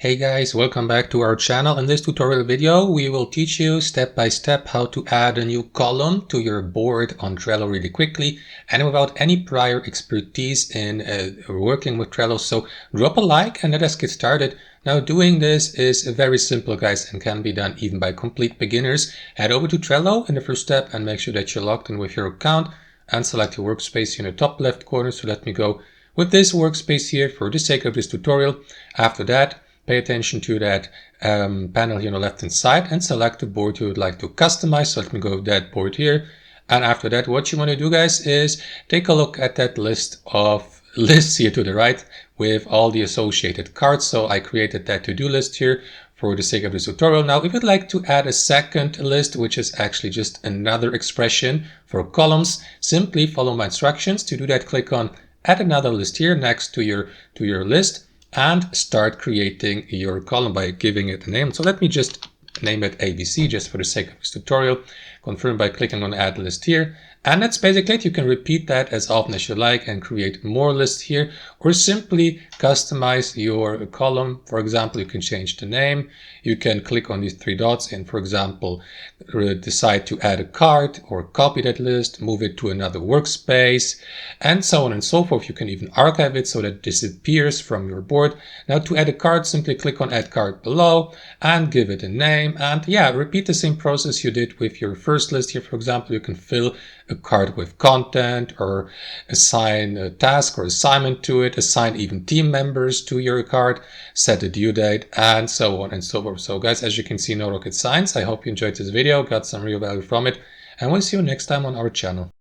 Hey guys, welcome back to our channel. In this tutorial video, we will teach you step by step how to add a new column to your board on Trello really quickly and without any prior expertise in working with Trello. So drop a like and let us get started. Now doing this is very simple guys and can be done even by complete beginners. Head over to Trello in the first step and make sure that you're logged in with your account and select your workspace in the top left corner. So let me go with this workspace here for the sake of this tutorial. After that, pay attention to that panel here on the left hand side and select the board you would like to customize. So let me go with that board here. And after that, what you want to do guys is take a look at that list of lists here to the right with all the associated cards. So I created that to-do list here for the sake of this tutorial. Now, if you'd like to add a second list, which is actually just another expression for columns, simply follow my instructions. To do that, click on add another list here next to your list and start creating your column by giving it a name. So let me just name it ABC just for the sake of this tutorial. Confirm by clicking on add list here. And that's basically it. You can repeat that as often as you like and create more lists here, or simply customize your column. For example, you can change the name. You can click on these three dots and, for example, decide to add a card or copy that list, move it to another workspace, and so on and so forth. You can even archive it so that it disappears from your board. Now to add a card, simply click on add card below and give it a name. And yeah, repeat the same process you did with your first list here. For example, you can fill a card with content or assign a task or assignment to it, assign even team members to your card, set a due date, and so on and so forth. So guys, as you can see, no rocket science. I hope you enjoyed this video, got some real value from it, and we'll see you next time on our channel.